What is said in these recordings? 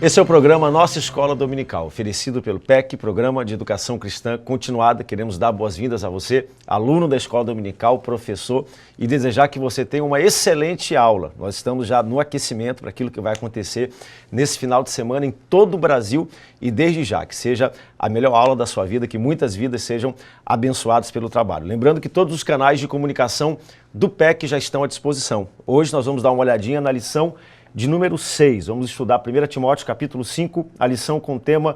Esse é o programa Nossa Escola Dominical, oferecido pelo PEC, Programa de Educação Cristã Continuada. Queremos dar boas-vindas a você, aluno da Escola Dominical, professor, e desejar que você tenha uma excelente aula. Nós estamos já no aquecimento para aquilo que vai acontecer nesse final de semana em todo o Brasil e desde já, que seja a melhor aula da sua vida, que muitas vidas sejam abençoadas pelo trabalho. Lembrando que todos os canais de comunicação do PEC já estão à disposição. Hoje nós vamos dar uma olhadinha na lição de número 6, vamos estudar 1 Timóteo capítulo 5, a lição com o tema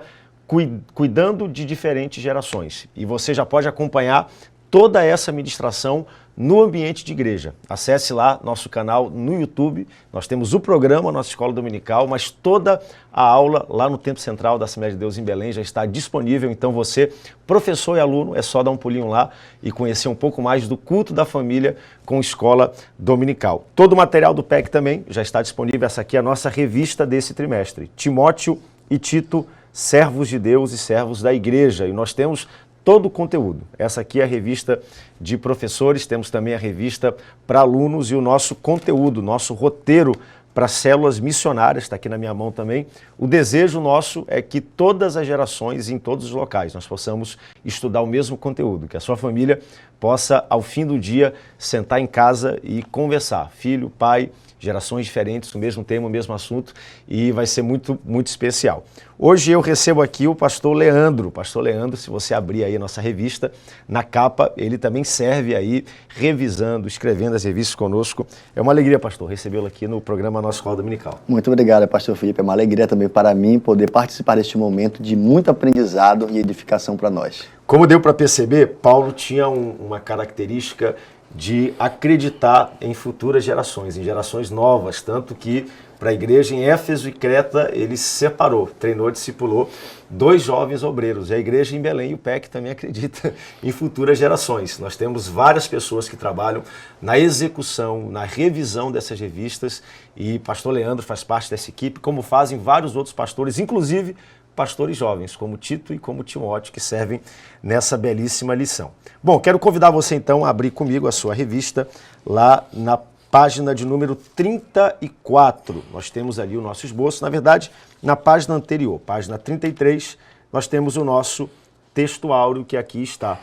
Cuidando de Diferentes Gerações. E você já pode acompanhar toda essa ministração no ambiente de igreja. Acesse lá nosso canal no YouTube, nós temos o programa Nossa Escola Dominical, mas toda a aula lá no Templo Central da Assembleia de Deus em Belém já está disponível, então você, professor e aluno, é só dar um pulinho lá e conhecer um pouco mais do culto da família com Escola Dominical. Todo o material do PEC também já está disponível, essa aqui é a nossa revista desse trimestre, Timóteo e Tito, servos de Deus e servos da igreja, e nós temos todo o conteúdo. Essa aqui é a revista de professores, temos também a revista para alunos e o nosso conteúdo, nosso roteiro para células missionárias, está aqui na minha mão também. O desejo nosso é que todas as gerações, em todos os locais, nós possamos estudar o mesmo conteúdo, que a sua família possa, ao fim do dia, sentar em casa e conversar. Filho, pai, gerações diferentes, o mesmo tema, o mesmo assunto, e vai ser muito, muito especial. Hoje eu recebo aqui o pastor Leandro. Pastor Leandro, se você abrir aí a nossa revista, na capa, ele também serve aí, revisando, escrevendo as revistas conosco. É uma alegria, pastor, recebê-lo aqui no programa Nossa Escola Dominical. Muito obrigado, pastor Felipe. É uma alegria também para mim poder participar deste momento de muito aprendizado e edificação para nós. Como deu para perceber, Paulo tinha uma característica de acreditar em futuras gerações, em gerações novas, tanto que para a igreja em Éfeso e Creta ele separou, treinou, discipulou 2 jovens obreiros. E a igreja em Belém e o PEC também acredita em futuras gerações. Nós temos várias pessoas que trabalham na execução, na revisão dessas revistas e pastor Leandro faz parte dessa equipe, como fazem vários outros pastores, inclusive pastores jovens, como Tito e como Timóteo, que servem nessa belíssima lição. Bom, quero convidar você então a abrir comigo a sua revista, lá na página de número 34. Nós temos ali o nosso esboço, na verdade, na página anterior, página 33, nós temos o nosso texto áureo que aqui está.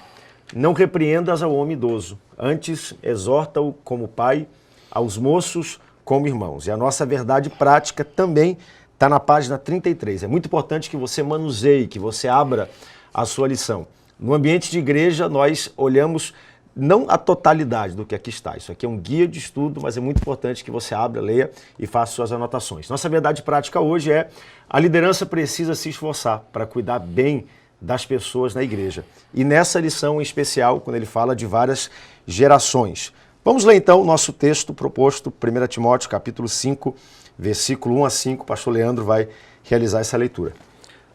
Não repreendas ao homem idoso, antes exorta-o como pai, aos moços como irmãos. E a nossa verdade prática também está na página 33. É muito importante que você manuseie, que você abra a sua lição. No ambiente de igreja, nós olhamos não a totalidade do que aqui está. Isso aqui é um guia de estudo, mas é muito importante que você abra, leia e faça suas anotações. Nossa verdade prática hoje é: a liderança precisa se esforçar para cuidar bem das pessoas na igreja. E nessa lição em especial, quando ele fala de várias gerações. Vamos ler então o nosso texto proposto, 1 Timóteo capítulo 5, versículo 1 a 5, o pastor Leandro vai realizar essa leitura.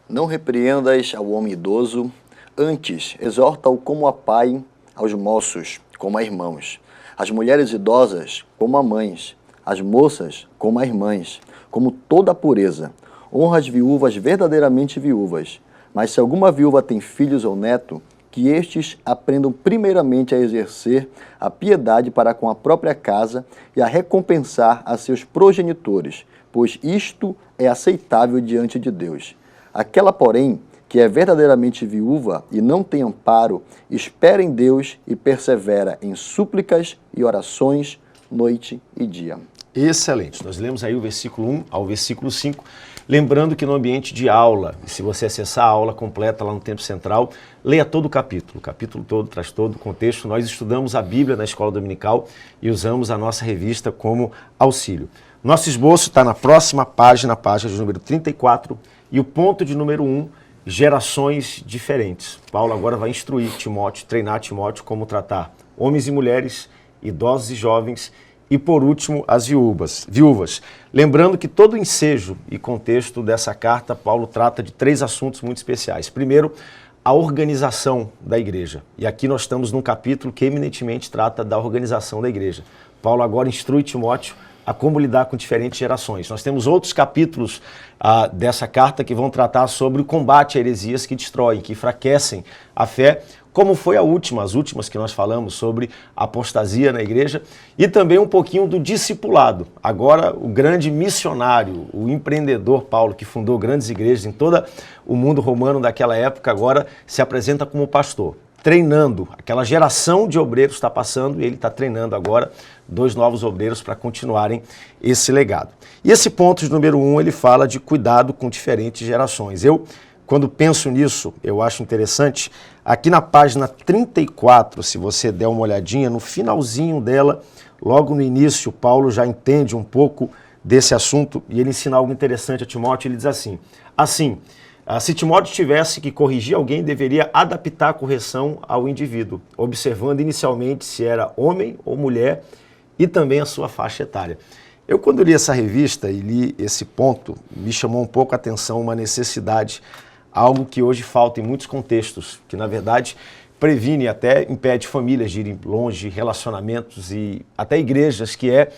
Não repreendas ao homem idoso, antes exorta-o como a pai, aos moços como a irmãos, as mulheres idosas como a mães, as moças como a irmãs, como toda a pureza. Honra as viúvas verdadeiramente viúvas, mas se alguma viúva tem filhos ou neto, que estes aprendam primeiramente a exercer a piedade para com a própria casa e a recompensar a seus progenitores, pois isto é aceitável diante de Deus. Aquela, porém, que é verdadeiramente viúva e não tem amparo, espera em Deus e persevera em súplicas e orações, noite e dia. Excelente. Nós lemos aí o versículo 1 ao versículo 5. Lembrando que no ambiente de aula, se você acessar a aula completa lá no Templo Central, leia todo o capítulo todo, traz todo o contexto. Nós estudamos a Bíblia na Escola Dominical e usamos a nossa revista como auxílio. Nosso esboço está na próxima página, página de número 34, e o ponto de número 1, gerações diferentes. Paulo agora vai instruir Timóteo, treinar Timóteo como tratar homens e mulheres, idosos e jovens, e, por último, as viúvas. Lembrando que todo o ensejo e contexto dessa carta, Paulo trata de 3 assuntos muito especiais. Primeiro, a organização da igreja. E aqui nós estamos num capítulo que eminentemente trata da organização da igreja. Paulo agora instrui Timóteo a como lidar com diferentes gerações. Nós temos outros capítulos dessa carta que vão tratar sobre o combate a heresias que destroem, que enfraquecem a fé. como foi as últimas que nós falamos sobre apostasia na igreja, e também um pouquinho do discipulado. Agora, o grande missionário, o empreendedor Paulo, que fundou grandes igrejas em todo o mundo romano daquela época, agora se apresenta como pastor, treinando. Aquela geração de obreiros está passando e ele está treinando agora 2 novos obreiros para continuarem esse legado. E esse ponto de número 1, ele fala de cuidado com diferentes gerações. Quando penso nisso, eu acho interessante, aqui na página 34, se você der uma olhadinha, no finalzinho dela, logo no início, Paulo já entende um pouco desse assunto e ele ensina algo interessante a Timóteo. Ele diz assim, se Timóteo tivesse que corrigir alguém, deveria adaptar a correção ao indivíduo, observando inicialmente se era homem ou mulher e também a sua faixa etária. Quando li essa revista e li esse ponto, me chamou um pouco a atenção uma necessidade, algo que hoje falta em muitos contextos, que na verdade previne e até impede famílias de irem longe, relacionamentos e até igrejas, que é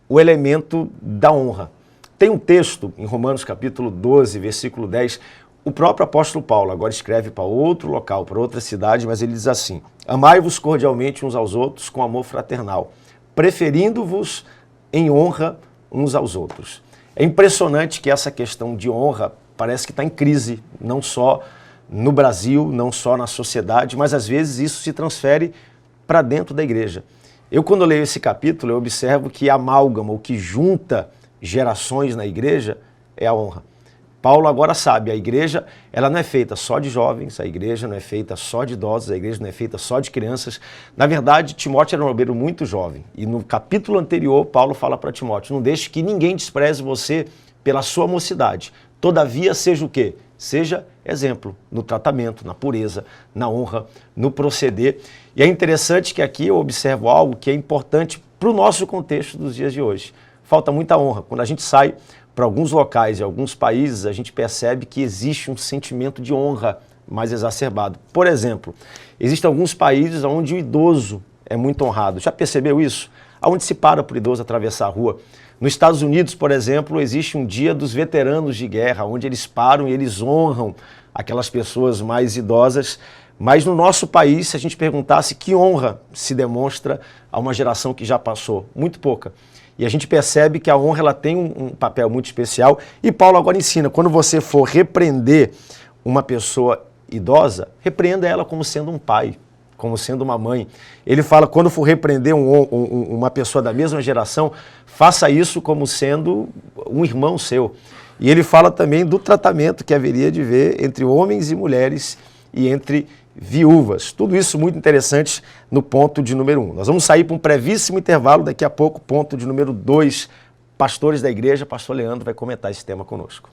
o elemento da honra. Tem um texto em Romanos capítulo 12, versículo 10, o próprio apóstolo Paulo agora escreve para outro local, para outra cidade, mas ele diz assim: amai-vos cordialmente uns aos outros com amor fraternal, preferindo-vos em honra uns aos outros. É impressionante que essa questão de honra parece que está em crise, não só no Brasil, não só na sociedade, mas às vezes isso se transfere para dentro da igreja. Quando eu leio esse capítulo, eu observo que amálgama, o que junta gerações na igreja, é a honra. Paulo agora sabe, a igreja ela não é feita só de jovens, a igreja não é feita só de idosos, a igreja não é feita só de crianças. Na verdade, Timóteo era um obreiro muito jovem. E no capítulo anterior, Paulo fala para Timóteo, não deixe que ninguém despreze você pela sua mocidade. Todavia, seja o quê? Seja exemplo no tratamento, na pureza, na honra, no proceder. E é interessante que aqui eu observo algo que é importante para o nosso contexto dos dias de hoje. Falta muita honra. Quando a gente sai para alguns locais e alguns países, a gente percebe que existe um sentimento de honra mais exacerbado. Por exemplo, existem alguns países onde o idoso é muito honrado. Já percebeu isso? Onde se para para o idoso atravessar a rua. Nos Estados Unidos, por exemplo, existe um dia dos veteranos de guerra, onde eles param e eles honram aquelas pessoas mais idosas. Mas no nosso país, se a gente perguntasse que honra se demonstra a uma geração que já passou, muito pouca. E a gente percebe que a honra ela tem um papel muito especial. E Paulo agora ensina, quando você for repreender uma pessoa idosa, repreenda ela como sendo um pai, como sendo uma mãe. Ele fala, quando for repreender uma pessoa da mesma geração, faça isso como sendo um irmão seu. E ele fala também do tratamento que haveria de ver entre homens e mulheres e entre viúvas. Tudo isso muito interessante no ponto de número 1. Nós vamos sair para um brevíssimo intervalo, daqui a pouco, ponto de número 2. Pastores da igreja, pastor Leandro vai comentar esse tema conosco.